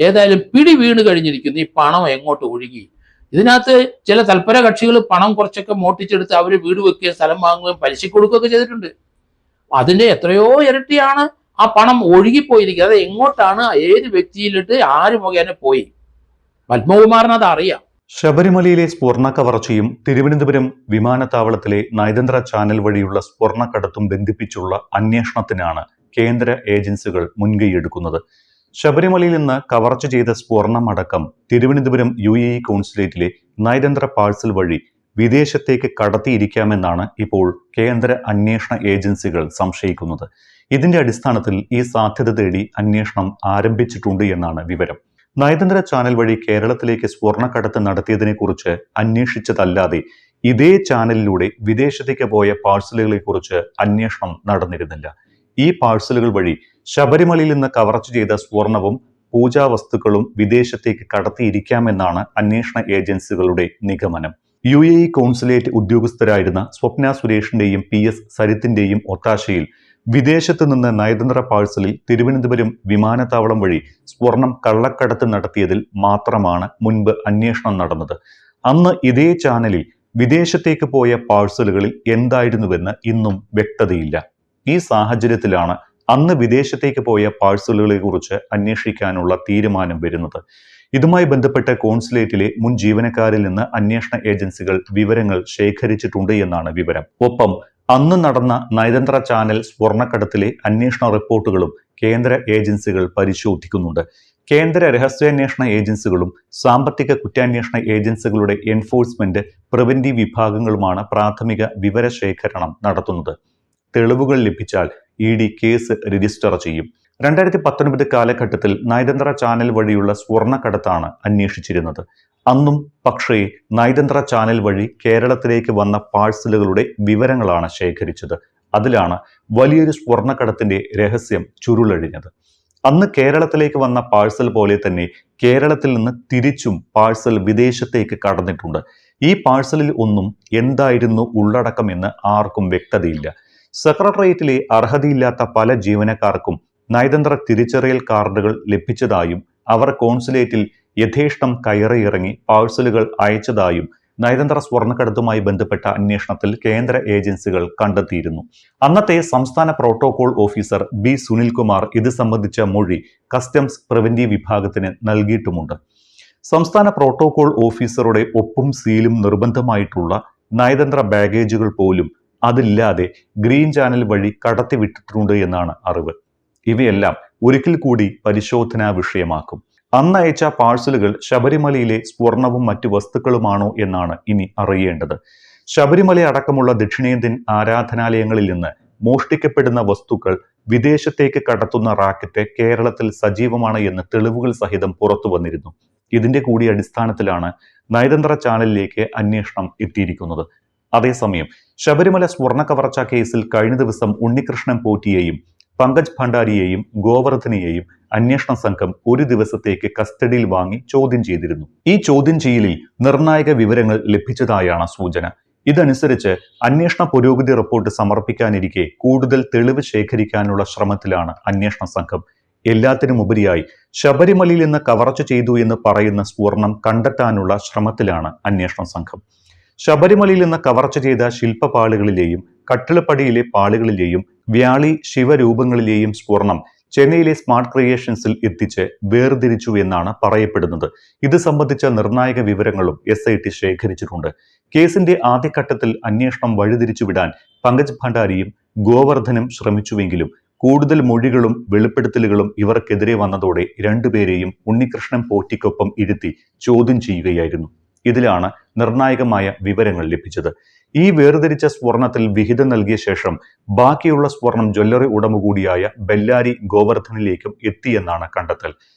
ഏതായാലും പിടി വീണ് കഴിഞ്ഞിരിക്കുന്നു. ഈ പണം എങ്ങോട്ട് ഒഴുകി? ഇതിനകത്ത് ചില തൽപര കക്ഷികൾ പണം കുറച്ചൊക്കെ മോട്ടിച്ചെടുത്ത് അവർ വീട് വെക്കുകയും സ്ഥലം വാങ്ങുകയും പലിശ കൊടുക്കുകയൊക്കെ ചെയ്തിട്ടുണ്ട്. അതിന്റെ എത്രയോ ഇരട്ടിയാണ് ആ പണം ഒഴുകിപ്പോയിരിക്കുക. അത് എങ്ങോട്ടാണ്, ഏത് വ്യക്തിയിലിട്ട് ആര് മുഖേന പോയി? പത്മകുമാറിന് അത് അറിയാം. ശബരിമലയിലെ സ്വർണ്ണ കവർച്ചയും തിരുവനന്തപുരം വിമാനത്താവളത്തിലെ നയതന്ത്ര ചാനൽ വഴിയുള്ള സ്വർണ്ണക്കടത്തും ബന്ധിപ്പിച്ചുള്ള അന്വേഷണത്തിനാണ് കേന്ദ്ര ഏജൻസികൾ മുൻകൈയെടുക്കുന്നത്. ശബരിമലയിൽ നിന്ന് കവർച്ച ചെയ്ത സ്വർണ്ണമടക്കം തിരുവനന്തപുരം UAE കോൺസുലേറ്റിലെ നയതന്ത്ര പാഴ്സൽ വഴി വിദേശത്തേക്ക് കടത്തിയിരിക്കാമെന്നാണ് ഇപ്പോൾ കേന്ദ്ര അന്വേഷണ ഏജൻസികൾ സംശയിക്കുന്നത്. ഇതിന്റെ അടിസ്ഥാനത്തിൽ ഈ സാധ്യത തേടി അന്വേഷണം ആരംഭിച്ചിട്ടുണ്ട് എന്നാണ് വിവരം. നയതന്ത്ര ചാനൽ വഴി കേരളത്തിലേക്ക് സ്വർണ്ണക്കടത്ത് നടത്തിയതിനെ കുറിച്ച് അന്വേഷിച്ചതല്ലാതെ ഇതേ ചാനലിലൂടെ വിദേശത്തേക്ക് പോയ പാഴ്സലുകളെ കുറിച്ച് അന്വേഷണം നടന്നിരുന്നില്ല. ഈ പാഴ്സലുകൾ വഴി ശബരിമലയിൽ നിന്ന് കവർച്ച ചെയ്ത സ്വർണവും പൂജാവസ്തുക്കളും വിദേശത്തേക്ക് കടത്തിയിരിക്കാമെന്നാണ് അന്വേഷണ ഏജൻസികളുടെ നിഗമനം. UAE കോൺസുലേറ്റ് ഉദ്യോഗസ്ഥരായിരുന്ന സ്വപ്ന സുരേഷിന്റെയും PS സരിത്തിന്റെയും ഒത്താശയിൽ വിദേശത്ത് നിന്ന് നയതന്ത്ര പാഴ്സലിൽ തിരുവനന്തപുരം വിമാനത്താവളം വഴി സ്വർണം കള്ളക്കടത്ത് നടത്തിയതിൽ മാത്രമാണ് മുൻപ് അന്വേഷണം നടന്നത്. അന്ന് ഇതേ ചാനലിൽ വിദേശത്തേക്ക് പോയ പാഴ്സലുകളിൽ എന്തായിരുന്നുവെന്ന് ഇന്നും വ്യക്തതയില്ല. ഈ സാഹചര്യത്തിലാണ് അന്ന് വിദേശത്തേക്ക് പോയ പാഴ്സലുകളെ കുറിച്ച് അന്വേഷിക്കാനുള്ള തീരുമാനം വരുന്നത്. ഇതുമായി ബന്ധപ്പെട്ട് കോൺസുലേറ്റിലെ മുൻ ജീവനക്കാരിൽ നിന്ന് അന്വേഷണ ഏജൻസികൾ വിവരങ്ങൾ ശേഖരിച്ചിട്ടുണ്ട് എന്നാണ് വിവരം. ഒപ്പം അന്ന് നടന്ന നയതന്ത്ര ചാനൽ സ്വർണ്ണക്കടത്തിലെ അന്വേഷണ റിപ്പോർട്ടുകളും കേന്ദ്ര ഏജൻസികൾ പരിശോധിക്കുന്നുണ്ട്. കേന്ദ്ര രഹസ്യാന്വേഷണ ഏജൻസികളും സാമ്പത്തിക കുറ്റാന്വേഷണ ഏജൻസികളുടെ എൻഫോഴ്സ്മെന്റ് പ്രിവന്റീവ് വിഭാഗങ്ങളുമാണ് പ്രാഥമിക വിവരശേഖരണം നടത്തുന്നത്. തെളിവുകൾ ലഭിച്ചാൽ ED കേസ് രജിസ്റ്റർ ചെയ്യും. 2019 കാലഘട്ടത്തിൽ നയതന്ത്ര ചാനൽ വഴിയുള്ള സ്വർണ്ണക്കടത്താണ് അന്വേഷിച്ചിരുന്നത്. അന്നും പക്ഷേ നയതന്ത്ര ചാനൽ വഴി കേരളത്തിലേക്ക് വന്ന പാഴ്സലുകളുടെ വിവരങ്ങളാണ് ശേഖരിച്ചത്. അതിലാണ് വലിയൊരു സ്വർണ്ണക്കടത്തിന്റെ രഹസ്യം ചുരുളഴിഞ്ഞത്. അന്ന് കേരളത്തിലേക്ക് വന്ന പാഴ്സൽ പോലെ തന്നെ കേരളത്തിൽ നിന്ന് തിരിച്ചും പാഴ്സൽ വിദേശത്തേക്ക് കടന്നിട്ടുണ്ട്. ഈ പാഴ്സലിൽ ഒന്നും എന്തായിരുന്നു ഉള്ളടക്കമെന്ന് ആർക്കും വ്യക്തതയില്ല. സെക്രട്ടേറിയറ്റിലെ അർഹതയില്ലാത്ത പല ജീവനക്കാർക്കും നയതന്ത്ര തിരിച്ചറിയൽ കാർഡുകൾ ലഭിച്ചതായും അവർ കോൺസുലേറ്റിൽ യഥേഷ്ടം കയറിയിറങ്ങി പാഴ്സലുകൾ അയച്ചതായും നയതന്ത്ര സ്വർണ്ണക്കടത്തുമായി ബന്ധപ്പെട്ട അന്വേഷണത്തിൽ കേന്ദ്ര ഏജൻസികൾ കണ്ടെത്തിയിരുന്നു. അന്നത്തെ സംസ്ഥാന പ്രോട്ടോകോൾ ഓഫീസർ B സുനിൽകുമാർ ഇത് സംബന്ധിച്ച മൊഴി കസ്റ്റംസ് പ്രിവന്റീവ് വിഭാഗത്തിന് നൽകിയിട്ടുമുണ്ട്. സംസ്ഥാന പ്രോട്ടോകോൾ ഓഫീസറുടെ ഒപ്പും സീലും നിർബന്ധമായിട്ടുള്ള നയതന്ത്ര ബാഗേജുകൾ പോലും അതില്ലാതെ ഗ്രീൻ ചാനൽ വഴി കടത്തിവിട്ടിട്ടുണ്ട് എന്നാണ് അറിവ്. ഇവയെല്ലാം ഒരിക്കൽ കൂടി പരിശോധനാ വിഷയമാക്കും. അന്നയച്ച പാഴ്സലുകൾ ശബരിമലയിലെ സ്വർണവും മറ്റു വസ്തുക്കളുമാണോ എന്നാണ് ഇനി അറിയേണ്ടത്. ശബരിമല അടക്കമുള്ള ദക്ഷിണേന്ത്യൻ ആരാധനാലയങ്ങളിൽ നിന്ന് മോഷ്ടിക്കപ്പെടുന്ന വസ്തുക്കൾ വിദേശത്തേക്ക് കടത്തുന്ന റാക്കറ്റ് കേരളത്തിൽ സജീവമാണ് എന്ന് തെളിവുകൾ സഹിതം പുറത്തു വന്നിരുന്നു. ഇതിന്റെ കൂടി അടിസ്ഥാനത്തിലാണ് നയതന്ത്ര ചാനലിലേക്ക് അന്വേഷണം എത്തിയിരിക്കുന്നത്. അതേസമയം ശബരിമല സ്വർണ്ണ കവർച്ച കേസിൽ കഴിഞ്ഞ ദിവസം ഉണ്ണികൃഷ്ണൻ പോറ്റിയെയും പങ്കജ് ഭണ്ഡാരിയെയും ഗോവർദ്ധനെയും അന്വേഷണ സംഘം ഒരു ദിവസത്തേക്ക് കസ്റ്റഡിയിൽ വാങ്ങി ചോദ്യം ചെയ്തിരുന്നു. ഈ ചോദ്യം ചെയ്യലിൽ നിർണായക വിവരങ്ങൾ ലഭിച്ചതായാണ് സൂചന. ഇതനുസരിച്ച് അന്വേഷണ പുരോഗതി റിപ്പോർട്ട് സമർപ്പിക്കാനിരിക്കെ കൂടുതൽ തെളിവ് ശേഖരിക്കാനുള്ള ശ്രമത്തിലാണ് അന്വേഷണ സംഘം. എല്ലാത്തിനുമുപരിയായി ശബരിമലയിൽ നിന്ന് കവർച്ച ചെയ്തു എന്ന് പറയുന്ന സ്വർണം കണ്ടെത്താനുള്ള ശ്രമത്തിലാണ് അന്വേഷണ സംഘം. ശബരിമലയിൽ നിന്ന് കവർച്ച ചെയ്ത ശില്പപാളികളിലെയും കട്ടിളപ്പടിയിലെ പാളികളിലെയും വ്യാളി ശിവരൂപങ്ങളിലെയും സ്വർണം ചെന്നൈയിലെ സ്മാർട്ട് ക്രിയേഷൻസിൽ എത്തിച്ച് വേർതിരിച്ചു എന്നാണ് പറയപ്പെടുന്നത്. ഇത് സംബന്ധിച്ച നിർണായക വിവരങ്ങളും SIT ശേഖരിച്ചിട്ടുണ്ട്. കേസിന്റെ ആദ്യഘട്ടത്തിൽ അന്വേഷണം വഴിതിരിച്ചുവിടാൻ പങ്കജ് ഭണ്ഡാരിയും ഗോവർദ്ധനും ശ്രമിച്ചുവെങ്കിലും കൂടുതൽ മൊഴികളും വെളിപ്പെടുത്തലുകളും ഇവർക്കെതിരെ വന്നതോടെ രണ്ടുപേരെയും ഉണ്ണികൃഷ്ണൻ പോറ്റിക്കൊപ്പം ഇരുത്തി ചോദ്യം ചെയ്യുകയായിരുന്നു. ഇതിലാണ് നിർണായകമായ വിവരങ്ങൾ ലഭിച്ചത്. ഈ വേർതിരിച്ച സ്വർണത്തിൽ വിഹിതം നൽകിയ ശേഷം ബാക്കിയുള്ള സ്വർണം ജ്വല്ലറി ഉടമ കൂടിയായ ബെല്ലാരി ഗോവർദ്ധനിലേക്കും എത്തിയെന്നാണ് കണ്ടെത്തൽ.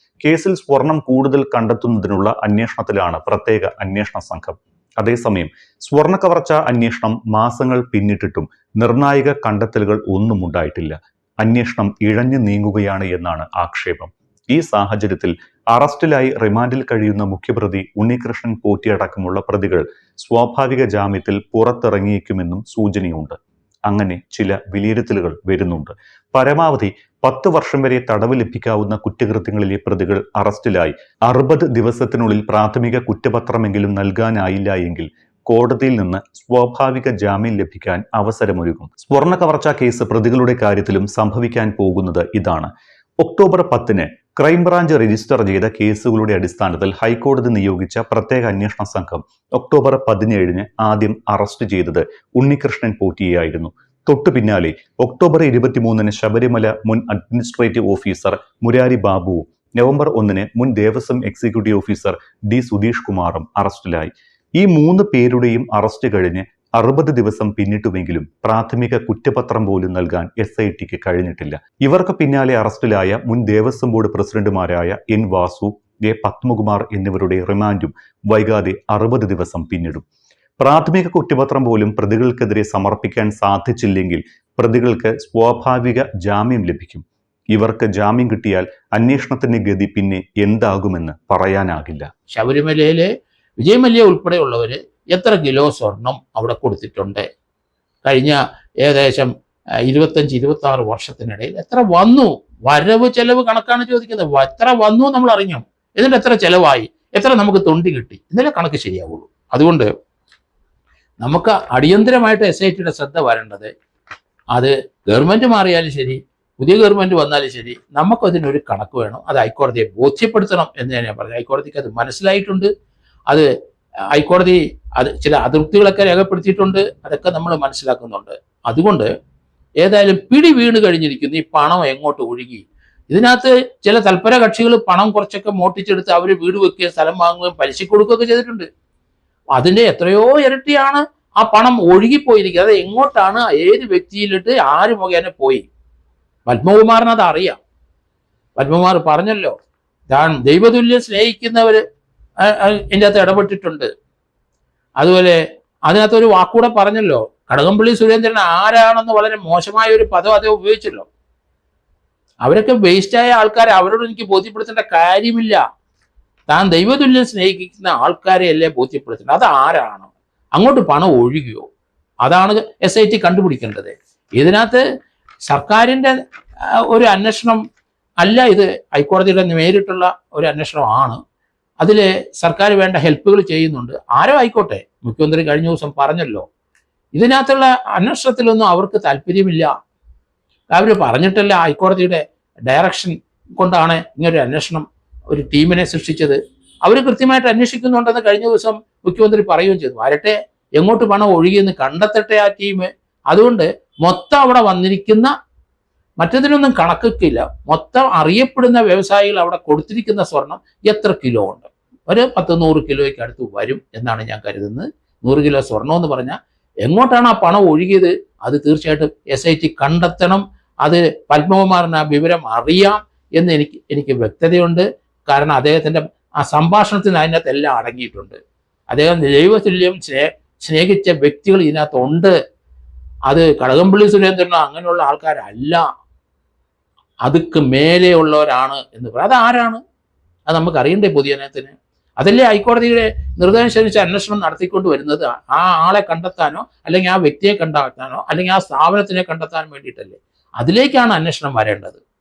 കേസിൽ സ്വർണം കൂടുതൽ കണ്ടെത്തുന്നതിനുള്ള അന്വേഷണത്തിലാണ് പ്രത്യേക അന്വേഷണ സംഘം. അതേസമയം സ്വർണ്ണ കവർച്ച അന്വേഷണം മാസങ്ങൾ പിന്നിട്ടിട്ടും നിർണായക കണ്ടെത്തലുകൾ ഒന്നും ഉണ്ടായിട്ടില്ല. അന്വേഷണം ഇഴഞ്ഞു നീങ്ങുകയാണ് എന്നാണ് ആക്ഷേപം. ഈ സാഹചര്യത്തിൽ അറസ്റ്റിലായി റിമാൻഡിൽ കഴിയുന്ന മുഖ്യപ്രതി ഉണ്ണികൃഷ്ണൻ പോറ്റി അടക്കമുള്ള പ്രതികൾ സ്വാഭാവിക ജാമ്യത്തിൽ പുറത്തിറങ്ങിയേക്കുമെന്നും സൂചനയുണ്ട്. അങ്ങനെ ചില വിലയിരുത്തലുകൾ വരുന്നുണ്ട്. പരമാവധി 10 വർഷം വരെ തടവ് ലഭിക്കാവുന്ന കുറ്റകൃത്യങ്ങളിലെ പ്രതികൾ അറസ്റ്റിലായി 60 ദിവസത്തിനുള്ളിൽ പ്രാഥമിക കുറ്റപത്രമെങ്കിലും നൽകാനായില്ല എങ്കിൽ കോടതിയിൽ നിന്ന് സ്വാഭാവിക ജാമ്യം ലഭിക്കാൻ അവസരമൊരുങ്ങും. സ്വർണ്ണ കവർച്ചാ കേസ് പ്രതികളുടെ കാര്യത്തിലും സംഭവിക്കാൻ പോകുന്നത് ഇതാണ്. ഒക്ടോബർ 10 ക്രൈംബ്രാഞ്ച് രജിസ്റ്റർ ചെയ്ത കേസുകളുടെ അടിസ്ഥാനത്തിൽ ഹൈക്കോടതി നിയോഗിച്ച പ്രത്യേക അന്വേഷണ സംഘം ഒക്ടോബർ 17 ആദ്യം അറസ്റ്റ് ചെയ്തത് ഉണ്ണികൃഷ്ണൻ പോറ്റിയെയായിരുന്നു. തൊട്ടു പിന്നാലെ ഒക്ടോബർ 23 ശബരിമല മുൻ അഡ്മിനിസ്ട്രേറ്റീവ് ഓഫീസർ മുരാരി ബാബുവും നവംബർ 1 മുൻ Devaswom executive officer D Sudheesh കുമാറും അറസ്റ്റിലായി. ഈ 3 പേരുടെയും അറസ്റ്റ് കഴിഞ്ഞ് 60 ദിവസം പിന്നിട്ടുമെങ്കിലും പ്രാഥമിക കുറ്റപത്രം പോലും നൽകാൻ SITക്ക് കഴിഞ്ഞിട്ടില്ല. ഇവർക്ക് പിന്നാലെ അറസ്റ്റിലായ മുൻ ദേവസ്വം ബോർഡ് പ്രസിഡന്റുമാരായ N വാസു, A പത്മകുമാർ എന്നിവരുടെ റിമാൻഡും വൈകാതെ 60 ദിവസം പിന്നിടും. പ്രാഥമിക കുറ്റപത്രം പോലും പ്രതികൾക്കെതിരെ സമർപ്പിക്കാൻ സാധിച്ചില്ലെങ്കിൽ പ്രതികൾക്ക് സ്വാഭാവിക ജാമ്യം ലഭിക്കും. ഇവർക്ക് ജാമ്യം കിട്ടിയാൽ അന്വേഷണത്തിന്റെ ഗതി പിന്നെ എന്താകുമെന്ന് പറയാനാകില്ല. ശബരിമലയിലെ വിജയ് മല്യ ഉൾപ്പെടെയുള്ളവര് എത്ര കിലോ സ്വർണം അവിടെ കൊടുത്തിട്ടുണ്ട്? കഴിഞ്ഞ ഏകദേശം 25-26 വർഷത്തിനിടയിൽ എത്ര വന്നു? വരവ് ചെലവ് കണക്കാണ് ചോദിക്കുന്നത്. എത്ര വന്നു നമ്മൾ അറിഞ്ഞു, എന്നിട്ട് എത്ര ചെലവായി, എത്ര നമുക്ക് തൊണ്ടി കിട്ടി, ഇന്നലെ കണക്ക് ശരിയാവുള്ളൂ. അതുകൊണ്ട് നമുക്ക് അടിയന്തരമായിട്ട് SITയുടെ ശ്രദ്ധ വരേണ്ടത്, അത് ഗവൺമെന്റ് മാറിയാലും ശരി, പുതിയ ഗവൺമെന്റ് വന്നാലും ശരി, നമുക്കതിനൊരു കണക്ക് വേണം. അത് ഹൈക്കോടതിയെ ബോധ്യപ്പെടുത്തണം എന്ന് ഞാൻ പറഞ്ഞു. ഹൈക്കോടതിക്ക് അത് മനസ്സിലായിട്ടുണ്ട്. അത് ഹൈക്കോടതി ചില അതൃപ്തികളൊക്കെ രേഖപ്പെടുത്തിയിട്ടുണ്ട്. അതൊക്കെ നമ്മൾ മനസ്സിലാക്കുന്നുണ്ട്. അതുകൊണ്ട് ഏതായാലും പിടി വീണ് കഴിഞ്ഞിരിക്കുന്നു. ഈ പണം എങ്ങോട്ട് ഒഴുകി? ഇതിനകത്ത് ചില തൽപര കക്ഷികൾ പണം കുറച്ചൊക്കെ മോട്ടിച്ചെടുത്ത് അവർ വീട് വെക്കുകയും സ്ഥലം വാങ്ങുകയും പലിശ കൊടുക്കുകയൊക്കെ ചെയ്തിട്ടുണ്ട്. അതിന്റെ എത്രയോ ഇരട്ടിയാണ് ആ പണം ഒഴുകിപ്പോയിരിക്കുന്നത്. അത് എങ്ങോട്ടാണ്, ഏത് വ്യക്തിയിലിട്ട് ആര് മുഖേന പോയി? പത്മകുമാറിന് അത് അറിയാം. പത്മകുമാർ പറഞ്ഞല്ലോ, താൻ ദൈവതുല്യം സ്നേഹിക്കുന്നവര് ഇതിൻ്റെ അകത്ത് ഇടപെട്ടിട്ടുണ്ട്. അതുപോലെ അതിനകത്തൊരു വാക്കൂടെ പറഞ്ഞല്ലോ, കടകംപള്ളി സുരേന്ദ്രൻ ആരാണെന്ന് വളരെ മോശമായ ഒരു പദം അദ്ദേഹം ഉപയോഗിച്ചല്ലോ. അവരൊക്കെ വേസ്റ്റായ ആൾക്കാരെ അവരോട് എനിക്ക് ബോധ്യപ്പെടുത്തേണ്ട കാര്യമില്ല. താൻ ദൈവതുല്യം സ്നേഹിക്കുന്ന ആൾക്കാരെ അല്ലേ ബോധ്യപ്പെടുത്തേണ്ടത്. അത് ആരാണ്? അങ്ങോട്ട് പണം ഒഴുകിയോ? അതാണ് SIT കണ്ടുപിടിക്കേണ്ടത്. ഇതിനകത്ത് സർക്കാരിൻ്റെ ഒരു അന്വേഷണം അല്ല ഇത്, ഹൈക്കോടതിയുടെ നേരിട്ടുള്ള ഒരു അന്വേഷണമാണ്. അതിൽ സർക്കാർ വേണ്ട ഹെൽപ്പുകൾ ചെയ്യുന്നുണ്ട്. ആരോ ആയിക്കോട്ടെ, മുഖ്യമന്ത്രി കഴിഞ്ഞ ദിവസം പറഞ്ഞല്ലോ, ഇതിനകത്തുള്ള അന്വേഷണത്തിലൊന്നും അവർക്ക് താല്പര്യമില്ല. അവർ പറഞ്ഞിട്ടല്ല, ഹൈക്കോടതിയുടെ ഡയറക്ഷൻ കൊണ്ടാണ് ഇങ്ങനൊരു അന്വേഷണം, ഒരു ടീമിനെ സൃഷ്ടിച്ചത്. അവർ കൃത്യമായിട്ട് അന്വേഷിക്കുന്നുണ്ടെന്ന് കഴിഞ്ഞ ദിവസം മുഖ്യമന്ത്രി പറയുകയും ചെയ്തു. വരട്ടെ, എങ്ങോട്ട് പണം ഒഴുകിയെന്ന് കണ്ടെത്തട്ടെ ആ ടീം. അതുകൊണ്ട് മൊത്തം അവിടെ വന്നിരിക്കുന്ന, മറ്റതിനൊന്നും കണക്കില്ല, മൊത്തം അറിയപ്പെടുന്ന വ്യവസായികൾ അവിടെ കൊടുത്തിരിക്കുന്ന സ്വർണം എത്ര കിലോ ഉണ്ട്? ഒരു 10-100 കിലോയ്ക്ക് അടുത്ത് വരും എന്നാണ് ഞാൻ കരുതുന്നത്. 100 കിലോ സ്വർണം എന്ന് പറഞ്ഞാൽ എങ്ങോട്ടാണ് ആ പണം ഒഴുകിയത്? അത് തീർച്ചയായിട്ടും SIT കണ്ടെത്തണം. അത് പത്മകുമാറിന് ആ വിവരം അറിയാം എന്ന് എനിക്ക് വ്യക്തതയുണ്ട്. കാരണം അദ്ദേഹത്തിൻ്റെ ആ സംഭാഷണത്തിന് അതിനകത്ത് എല്ലാം അടങ്ങിയിട്ടുണ്ട്. അദ്ദേഹം ദൈവതുല്യം സ്നേഹിച്ച വ്യക്തികൾ ഇതിനകത്തുണ്ട്. അത് കടകംപള്ളി സുരേന്ദ്രനോ അങ്ങനെയുള്ള ആൾക്കാരല്ല, അതുക്ക് മേലെയുള്ളവരാണ് എന്ന് പറയാം. അതാരാണ്? അത് നമുക്ക് അറിയണ്ടേ പൊതുജനത്തിന്? അതല്ലേ ഹൈക്കോടതിയുടെ നിർദ്ദേശമനുസരിച്ച് അന്വേഷണം നടത്തിക്കൊണ്ട് വരുന്നത്. ആ ആളെ കണ്ടെത്താനോ അല്ലെങ്കിൽ ആ വ്യക്തിയെ കണ്ടെത്താനോ അല്ലെങ്കിൽ ആ സ്ഥാപനത്തിനെ കണ്ടെത്താനോ വേണ്ടിയിട്ടല്ലേ. അതിലേക്കാണ് അന്വേഷണം വരേണ്ടത്.